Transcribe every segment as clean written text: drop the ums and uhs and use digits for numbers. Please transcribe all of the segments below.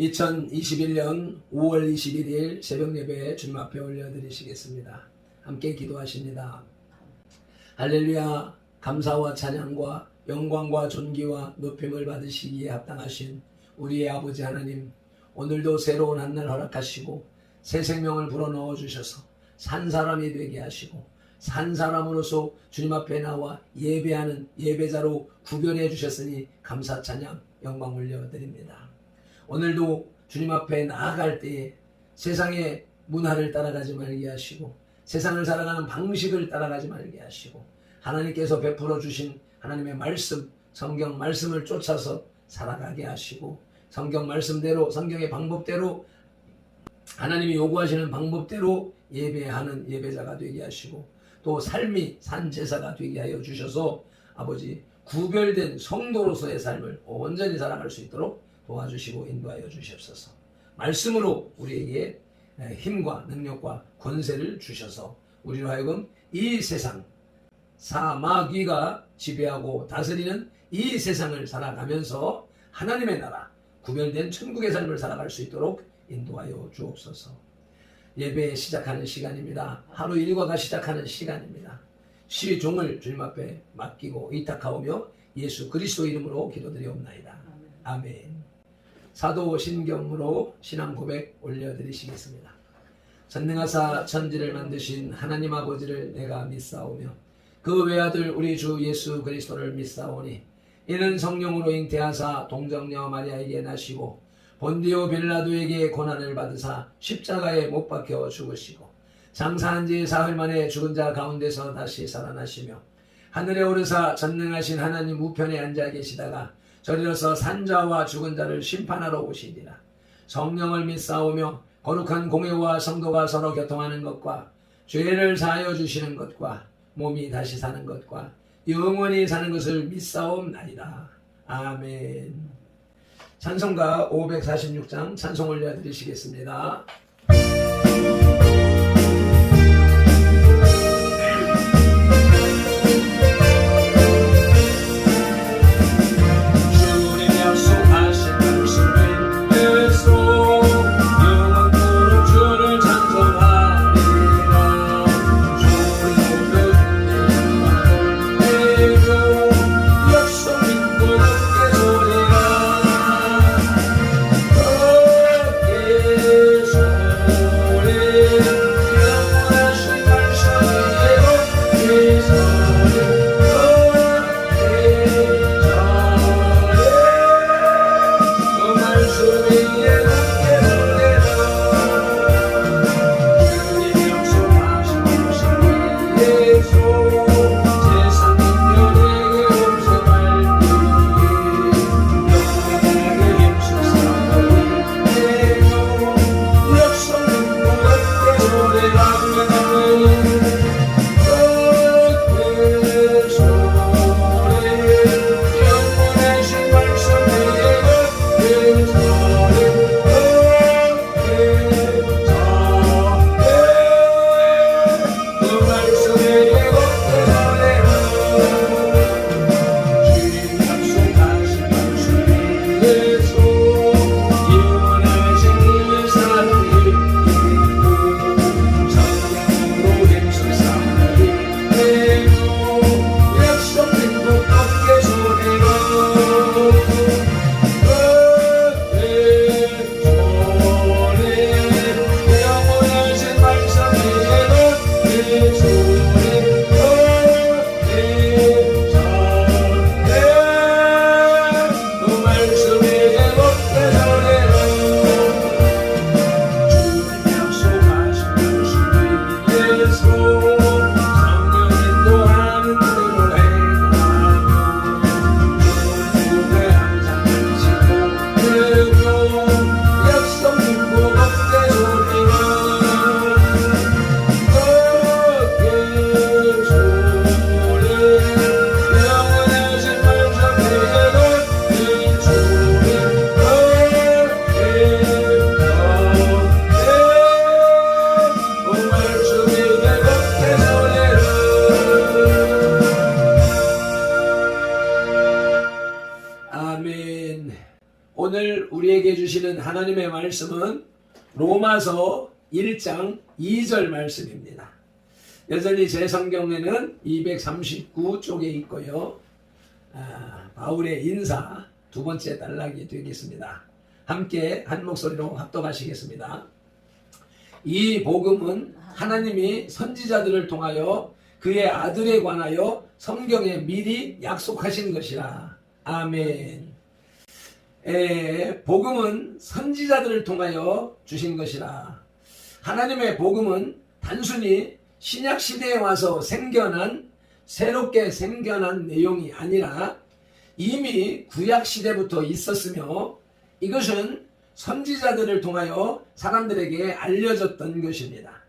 2021년 5월 21일 새벽 예배 주님 앞에 올려드리시겠습니다. 함께 기도하십니다. 할렐루야. 감사와 찬양과 영광과 존귀와 높임을 받으시기에 합당하신 우리의 아버지 하나님, 오늘도 새로운 한 날 허락하시고 새 생명을 불어넣어 주셔서 산 사람이 되게 하시고 산 사람으로서 주님 앞에 나와 예배하는 예배자로 구별해 주셨으니 감사 찬양 영광 올려드립니다. 오늘도 주님 앞에 나아갈 때에 세상의 문화를 따라가지 말게 하시고 세상을 살아가는 방식을 따라가지 말게 하시고 하나님께서 베풀어 주신 하나님의 말씀, 성경 말씀을 쫓아서 살아가게 하시고 성경 말씀대로, 성경의 방법대로, 하나님이 요구하시는 방법대로 예배하는 예배자가 되게 하시고 또 삶이 산 제사가 되게 하여 주셔서 아버지 구별된 성도로서의 삶을 온전히 살아갈 수 있도록 도와주시고 인도하여 주시옵소서. 말씀으로 우리에게 힘과 능력과 권세를 주셔서 우리로 하여금 이 세상 사마귀가 지배하고 다스리는 이 세상을 살아가면서 하나님의 나라 구별된 천국의 삶을 살아갈 수 있도록 인도하여 주옵소서. 예배 시작하는 시간입니다. 하루 일과가 시작하는 시간입니다. 시종을 주님 앞에 맡기고 의탁하오며 예수 그리스도 이름으로 기도드리옵나이다. 아멘. 사도 신경으로 신앙 고백 올려드리시겠습니다. 전능하사 천지를 만드신 하나님 아버지를 내가 믿사오며 그 외아들 우리 주 예수 그리스도를 믿사오니 이는 성령으로 잉태하사 동정녀 마리아에게 나시고 본디오 빌라도에게 고난을 받으사 십자가에 못 박혀 죽으시고 장사한 지 사흘 만에 죽은 자 가운데서 다시 살아나시며 하늘에 오르사 전능하신 하나님 우편에 앉아 계시다가 저리로서 산자와 죽은 자를 심판하러 오시리라. 성령을 믿사오며 거룩한 공회와 성도가 서로 교통하는 것과 죄를 사하여 주시는 것과 몸이 다시 사는 것과 영원히 사는 것을 믿사옵나이다. 아멘. 찬송가 546장 찬송 올려드리시겠습니다. 이어지는 하나님의 말씀은 로마서 1장 2절 말씀입니다. 여전히 제 성경에는 239쪽에 있고요. 바울의 인사 두 번째 단락이 되겠습니다. 함께 한 목소리로 합독하시겠습니다. 이 복음은 하나님이 선지자들을 통하여 그의 아들에 관하여 성경에 미리 약속하신 것이라. 아멘. 복음은 선지자들을 통하여 주신 것이라. 하나님의 복음은 단순히 신약 시대에 와서 새롭게 생겨난 내용이 아니라 이미 구약 시대부터 있었으며 이것은 선지자들을 통하여 사람들에게 알려졌던 것입니다.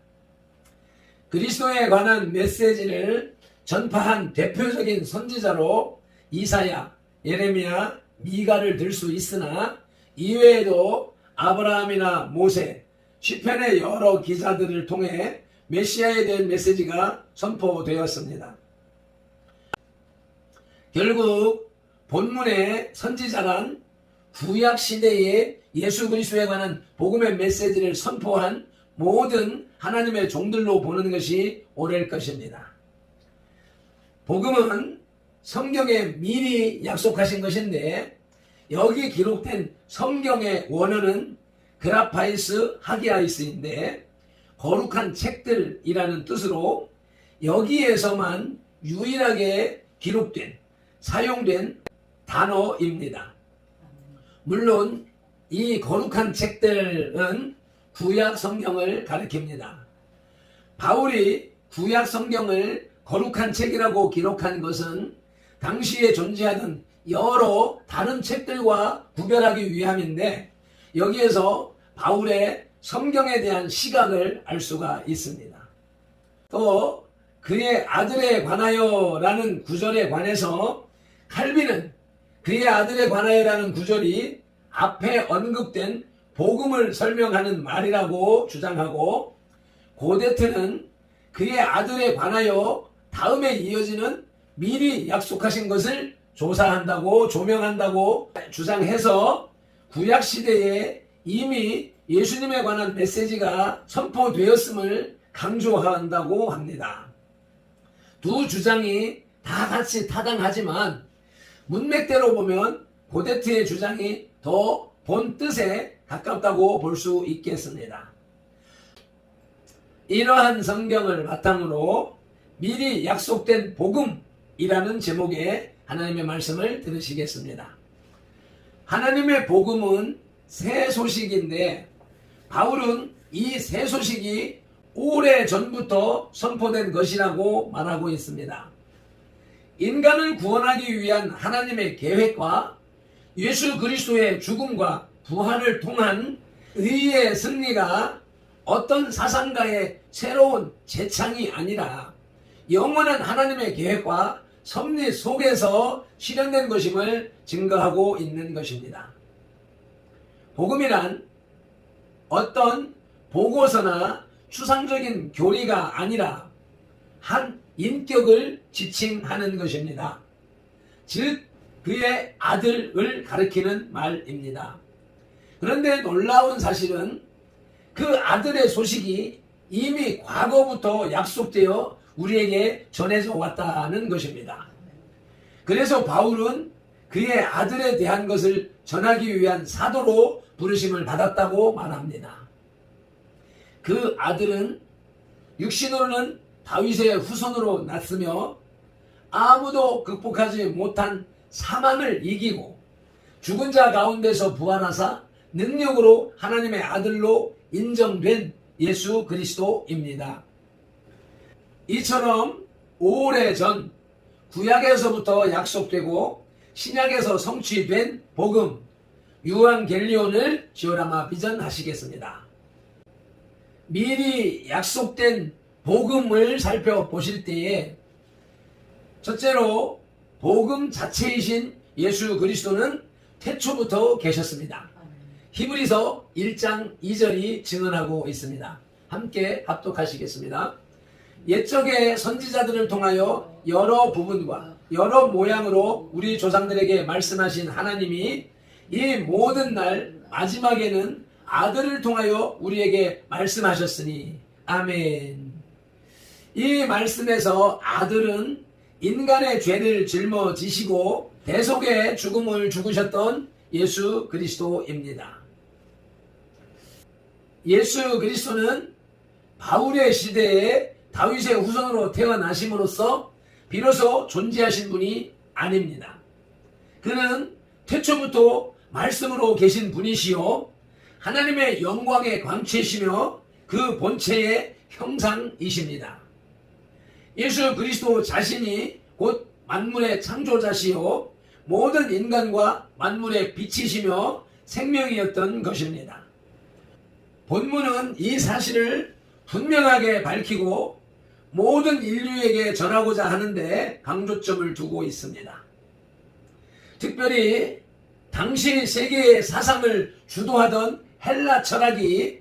그리스도에 관한 메시지를 전파한 대표적인 선지자로 이사야, 예레미야, 미가를 들 수 있으나 이외에도 아브라함이나 모세, 시편의 여러 기자들을 통해 메시아에 대한 메시지가 선포되었습니다. 결국 본문의 선지자란 구약 시대에 예수 그리스도에 관한 복음의 메시지를 선포한 모든 하나님의 종들로 보는 것이 옳을 것입니다. 복음은 성경에 미리 약속하신 것인데 여기 기록된 성경의 원어는 그라파이스 하기아이스인데 거룩한 책들이라는 뜻으로 여기에서만 유일하게 기록된 사용된 단어입니다. 물론 이 거룩한 책들은 구약 성경을 가리킵니다. 바울이 구약 성경을 거룩한 책이라고 기록한 것은 당시에 존재하던 여러 다른 책들과 구별하기 위함인데 여기에서 바울의 성경에 대한 시각을 알 수가 있습니다. 또 그의 아들에 관하여 라는 구절에 관해서 칼빈은 그의 아들에 관하여라는 구절이 앞에 언급된 복음을 설명하는 말이라고 주장하고 고데트는 그의 아들에 관하여 다음에 이어지는 미리 약속하신 것을 조사한다고 조명한다고 주장해서 구약시대에 이미 예수님에 관한 메시지가 선포되었음을 강조한다고 합니다. 두 주장이 다 같이 타당하지만 문맥대로 보면 고데트의 주장이 더 본 뜻에 가깝다고 볼 수 있겠습니다. 이러한 성경을 바탕으로 미리 약속된 복음이라는 제목의 하나님의 말씀을 들으시겠습니다. 하나님의 복음은 새 소식인데 바울은 이 새 소식이 오래 전부터 선포된 것이라고 말하고 있습니다. 인간을 구원하기 위한 하나님의 계획과 예수 그리스도의 죽음과 부활을 통한 의의 승리가 어떤 사상가의 새로운 재창이 아니라 영원한 하나님의 계획과 섭리 속에서 실현된 것임을 증거하고 있는 것입니다. 복음이란 어떤 보고서나 추상적인 교리가 아니라 한 인격을 지칭하는 것입니다. 즉 그의 아들을 가리키는 말입니다. 그런데 놀라운 사실은 그 아들의 소식이 이미 과거부터 약속되어 우리에게 전해져 왔다는 것입니다. 그래서 바울은 그의 아들에 대한 것을 전하기 위한 사도로 부르심을 받았다고 말합니다. 그 아들은 육신으로는 다윗의 후손으로 났으며 아무도 극복하지 못한 사망을 이기고 죽은 자 가운데서 부활하사 능력으로 하나님의 아들로 인정된 예수 그리스도입니다. 이처럼 오래전 구약에서부터 약속되고 신약에서 성취된 복음 유한겔리온을 지오라마 비전하시겠습니다. 미리 약속된 복음을 살펴보실 때에 첫째로 복음 자체이신 예수 그리스도는 태초부터 계셨습니다. 히브리서 1장 2절이 증언하고 있습니다. 함께 합독하시겠습니다. 옛적의 선지자들을 통하여 여러 부분과 여러 모양으로 우리 조상들에게 말씀하신 하나님이 이 모든 날 마지막에는 아들을 통하여 우리에게 말씀하셨으니 아멘. 이 말씀에서 아들은 인간의 죄를 짊어지시고 대속의 죽음을 죽으셨던 예수 그리스도입니다. 예수 그리스도는 바울의 시대에 다윗의 후손으로 태어나심으로써 비로소 존재하신 분이 아닙니다. 그는 태초부터 말씀으로 계신 분이시요 하나님의 영광의 광채시며 그 본체의 형상이십니다. 예수 그리스도 자신이 곧 만물의 창조자시요 모든 인간과 만물의 빛이시며 생명이었던 것입니다. 본문은 이 사실을 분명하게 밝히고 모든 인류에게 전하고자 하는데 강조점을 두고 있습니다. 특별히 당시 세계의 사상을 주도하던 헬라 철학이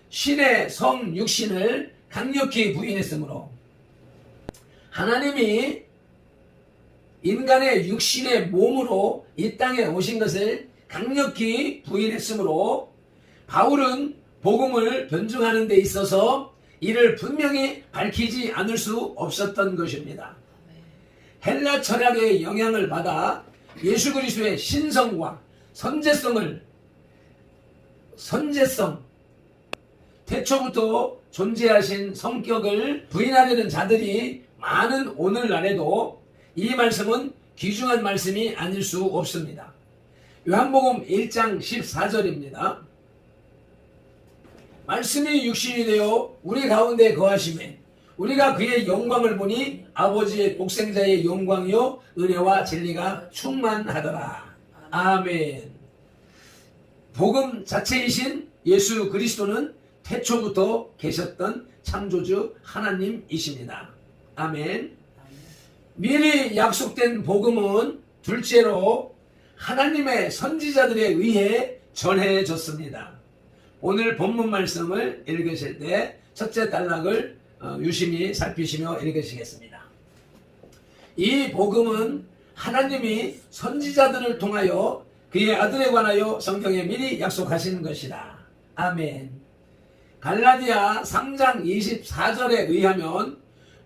신의 성 육신을 강력히 부인했으므로 하나님이 인간의 육신의 몸으로 이 땅에 오신 것을 강력히 부인했으므로 바울은 복음을 변증하는 데 있어서 이를 분명히 밝히지 않을 수 없었던 것입니다. 헬라 철학의 영향을 받아 예수 그리스도의 신성과 선제성, 태초부터 존재하신 성격을 부인하려는 자들이 많은 오늘날에도 이 말씀은 귀중한 말씀이 아닐 수 없습니다. 요한복음 1장 14절입니다. 말씀이 육신이 되어 우리 가운데 거하시매 우리가 그의 영광을 보니 아버지의 독생자의 영광이요 은혜와 진리가 충만하더라. 아멘. 복음 자체이신 예수 그리스도는 태초부터 계셨던 창조주 하나님이십니다. 아멘. 미리 약속된 복음은 둘째로 하나님의 선지자들에 의해 전해졌습니다. 오늘 본문 말씀을 읽으실 때 첫째 단락을 유심히 살피시며 읽으시겠습니다. 이 복음은 하나님이 선지자들을 통하여 그의 아들에 관하여 성경에 미리 약속하신 것이다. 아멘. 갈라디아 3장 24절에 의하면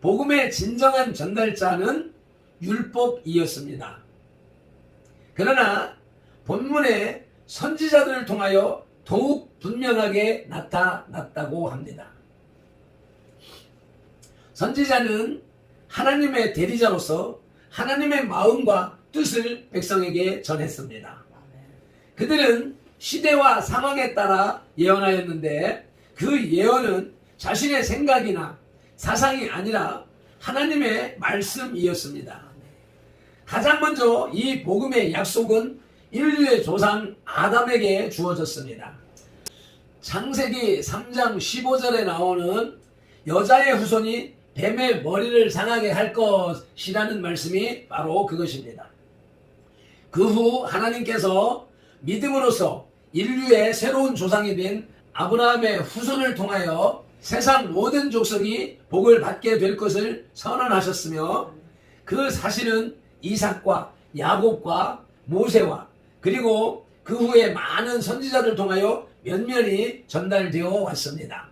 복음의 진정한 전달자는 율법이었습니다. 그러나 본문에 선지자들을 통하여 더욱 분명하게 나타났다고 합니다. 선지자는 하나님의 대리자로서 하나님의 마음과 뜻을 백성에게 전했습니다. 그들은 시대와 상황에 따라 예언하였는데 그 예언은 자신의 생각이나 사상이 아니라 하나님의 말씀이었습니다. 가장 먼저 이 복음의 약속은 인류의 조상 아담에게 주어졌습니다. 창세기 3장 15절에 나오는 여자의 후손이 뱀의 머리를 상하게 할 것이라는 말씀이 바로 그것입니다. 그 후 하나님께서 믿음으로써 인류의 새로운 조상이 된 아브라함의 후손을 통하여 세상 모든 족속이 복을 받게 될 것을 선언하셨으며 그 사실은 이삭과 야곱과 모세와 그리고 그 후에 많은 선지자들 통하여 면면히 전달되어 왔습니다.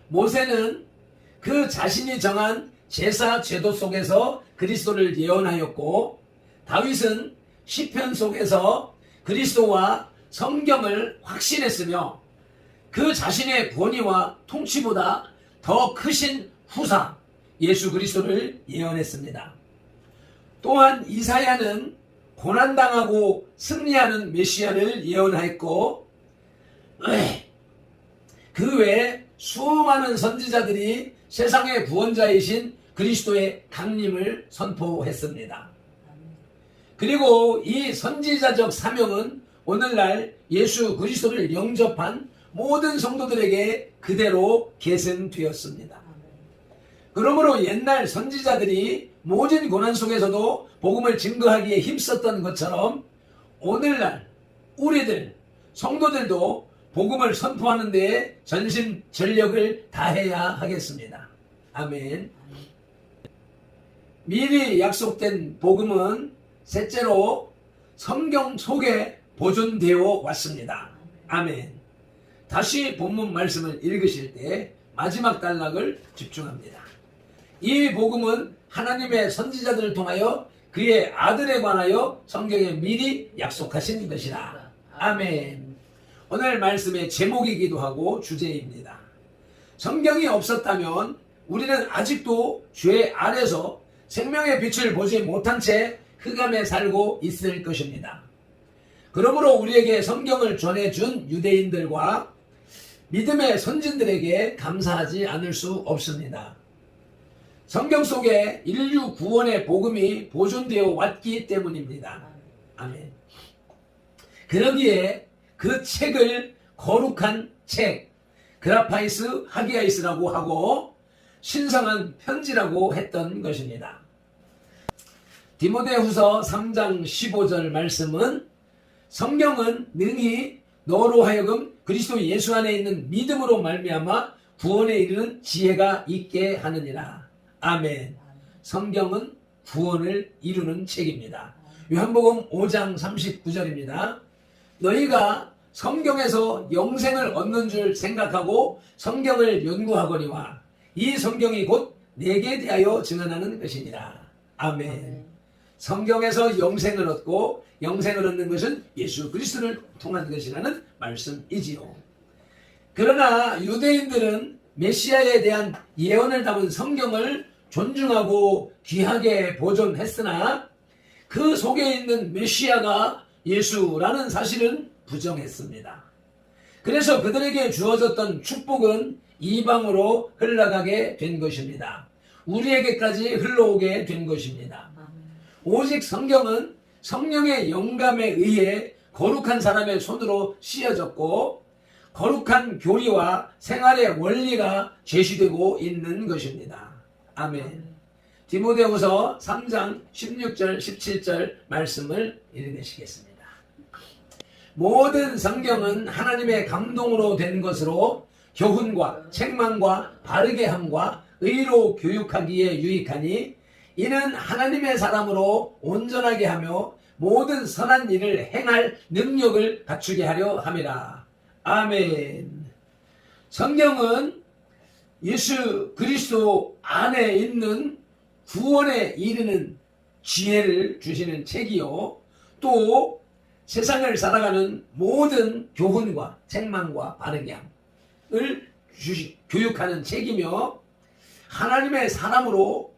모세는 그 자신이 정한 제사 제도 속에서 그리스도를 예언하였고 다윗은 시편 속에서 그리스도와 성경을 확신했으며 그 자신의 권위와 통치보다 더 크신 후사 예수 그리스도를 예언했습니다. 또한 이사야는 고난당하고 승리하는 메시아를 예언하였고 그 외에 수많은 선지자들이 세상의 구원자이신 그리스도의 강림을 선포했습니다. 그리고 이 선지자적 사명은 오늘날 예수 그리스도를 영접한 모든 성도들에게 그대로 계승되었습니다. 그러므로 옛날 선지자들이 모진 고난 속에서도 복음을 증거하기에 힘썼던 것처럼 오늘날 우리들 성도들도 복음을 선포하는 데에 전심전력을 다해야 하겠습니다. 아멘. 미리 약속된 복음은 셋째로 성경 속에 보존되어 왔습니다. 아멘. 다시 본문 말씀을 읽으실 때 마지막 단락을 집중합니다. 이 복음은 하나님의 선지자들을 통하여 그의 아들에 관하여 성경에 미리 약속하신 것이라. 아멘. 오늘 말씀의 제목이기도 하고 주제입니다. 성경이 없었다면 우리는 아직도 죄 아래서 생명의 빛을 보지 못한 채 흑암에 살고 있을 것입니다. 그러므로 우리에게 성경을 전해준 유대인들과 믿음의 선진들에게 감사하지 않을 수 없습니다. 성경 속에 인류 구원의 복음이 보존되어 왔기 때문입니다. 아멘. 그러기에 그 책을 거룩한 책, 그라파이스 하기아이스라고 하고 신성한 편지라고 했던 것입니다. 디모데후서 3장 15절 말씀은 성경은 능히 너로 하여금 그리스도 예수 안에 있는 믿음으로 말미암아 구원에 이르는 지혜가 있게 하느니라. 아멘. 성경은 구원을 이루는 책입니다. 요한복음 5장 39절입니다. 너희가 성경에서 영생을 얻는 줄 생각하고 성경을 연구하거니와 이 성경이 곧 내게 대하여 증언하는 것이니라. 아멘. 성경에서 영생을 얻고 영생을 얻는 것은 예수 그리스도를 통한 것이라는 말씀이지요. 그러나 유대인들은 메시아에 대한 예언을 담은 성경을 존중하고 귀하게 보존했으나 그 속에 있는 메시아가 예수라는 사실은 부정했습니다. 그래서 그들에게 주어졌던 축복은 이방으로 흘러가게 된 것입니다. 우리에게까지 흘러오게 된 것입니다. 오직 성경은 성령의 영감에 의해 거룩한 사람의 손으로 씌어졌고 거룩한 교리와 생활의 원리가 제시되고 있는 것입니다. 아멘. 디모데후서 3장 16절 17절 말씀을 읽으시겠습니다. 모든 성경은 하나님의 감동으로 된 것으로 교훈과 책망과 바르게 함과 의로 교육하기에 유익하니 이는 하나님의 사람으로 온전하게 하며 모든 선한 일을 행할 능력을 갖추게 하려 함이라. 아멘. 성경은 예수 그리스도 안에 있는 구원에 이르는 지혜를 주시는 책이요, 또 세상을 살아가는 모든 교훈과 책망과 바르게 함을 교육하는 책이며 하나님의 사람으로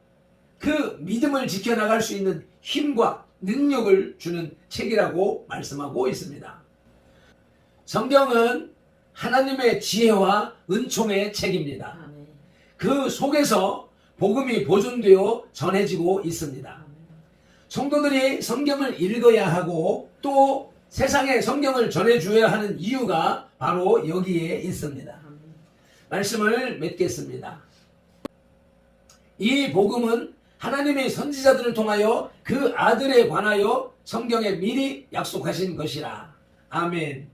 그 믿음을 지켜나갈 수 있는 힘과 능력을 주는 책이라고 말씀하고 있습니다. 성경은 하나님의 지혜와 은총의 책입니다. 그 속에서 복음이 보존되어 전해지고 있습니다. 성도들이 성경을 읽어야 하고 또 세상에 성경을 전해줘야 하는 이유가 바로 여기에 있습니다. 말씀을 맺겠습니다. 이 복음은 하나님의 선지자들을 통하여 그 아들에 관하여 성경에 미리 약속하신 것이라. 아멘.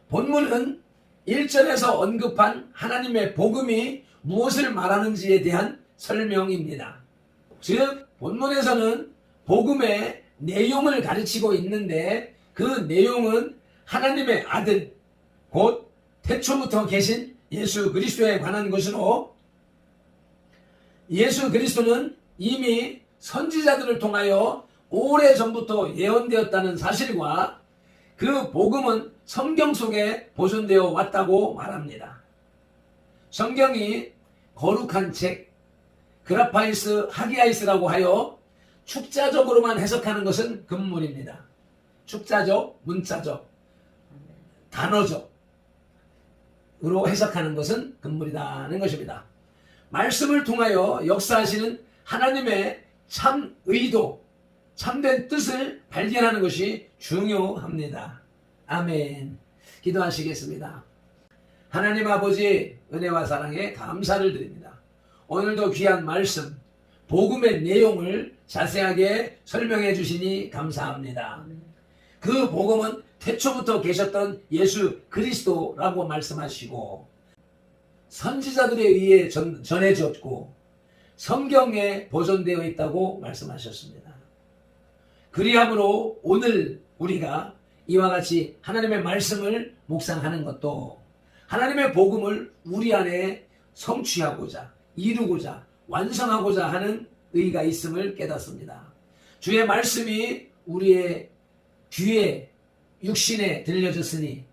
본문은 1절에서 언급한 하나님의 복음이 무엇을 말하는지에 대한 설명입니다. 즉 본문에서는 복음의 내용을 가르치고 있는데 그 내용은 하나님의 아들 곧 태초부터 계신 예수 그리스도에 관한 것으로 예수 그리스도는 이미 선지자들을 통하여 오래전부터 예언되었다는 사실과 그 복음은 성경 속에 보존되어 왔다고 말합니다. 성경이 거룩한 책, 그라파이스 하기아이스라고 하여 축자적으로만 해석하는 것은 금물입니다. 축자적, 문자적, 단어적으로 해석하는 것은 금물이라는 것입니다. 말씀을 통하여 역사하시는 하나님의 참 의도, 참된 뜻을 발견하는 것이 중요합니다. 아멘. 기도하시겠습니다. 하나님 아버지 은혜와 사랑에 감사를 드립니다. 오늘도 귀한 말씀, 복음의 내용을 자세하게 설명해 주시니 감사합니다. 그 복음은 태초부터 계셨던 예수 그리스도라고 말씀하시고 선지자들에 의해 전해졌고 성경에 보존되어 있다고 말씀하셨습니다. 그리함으로 오늘 우리가 이와 같이 하나님의 말씀을 묵상하는 것도 하나님의 복음을 우리 안에 성취하고자, 이루고자, 완성하고자 하는 의가 있음을 깨닫습니다. 주의 말씀이 우리의 귀에, 육신에 들려졌으니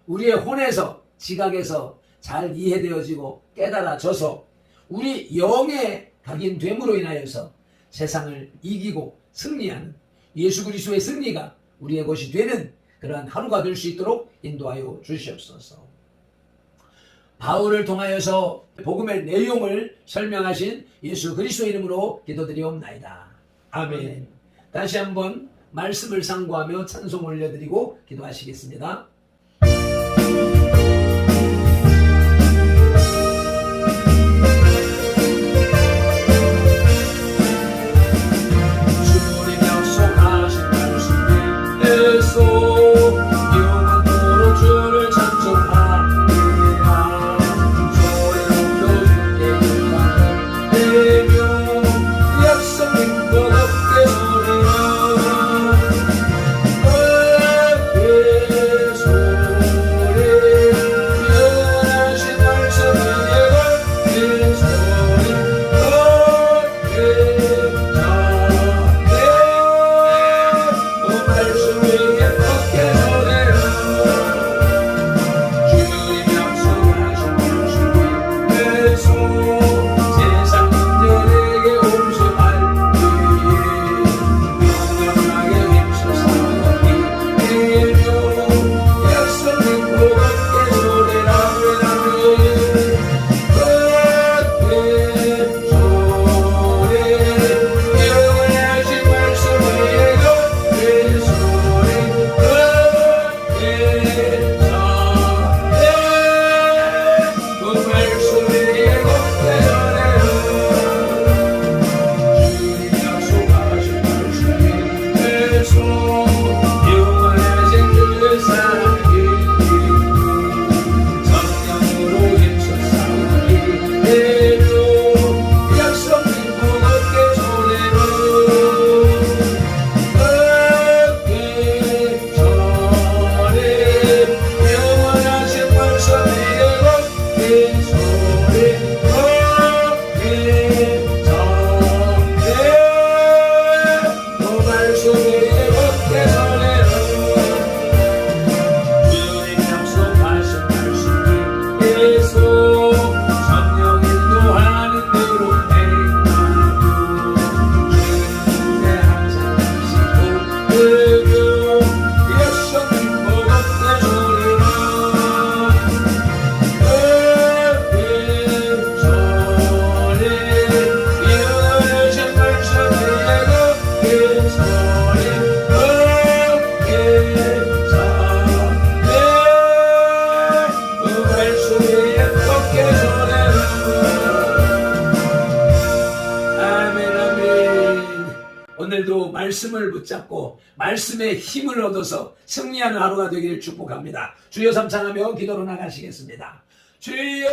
우리의 혼에서, 지각에서 잘 이해되어지고 깨달아져서 우리 영에 각인됨으로 인하여서 세상을 이기고 승리하는 예수 그리스도의 승리가 우리의 것이 되는 그러한 하루가 될 수 있도록 인도하여 주시옵소서. 바울을 통하여서 복음의 내용을 설명하신 예수 그리스도의 이름으로 기도드리옵나이다. 아멘. 다시 한번 말씀을 상고하며 찬송 올려드리고 기도하시겠습니다. 주님 약속하신 말씀에서 영원토록 주를 찬송하리라. 소리로 주께 영광을 내며 약속 믿고 높게 소리라. 오늘도 말씀을 붙잡고 말씀의 힘을 얻어서 승리하는 하루가 되기를 축복합니다. 주여 삼창하며 기도로 나가시겠습니다. 주여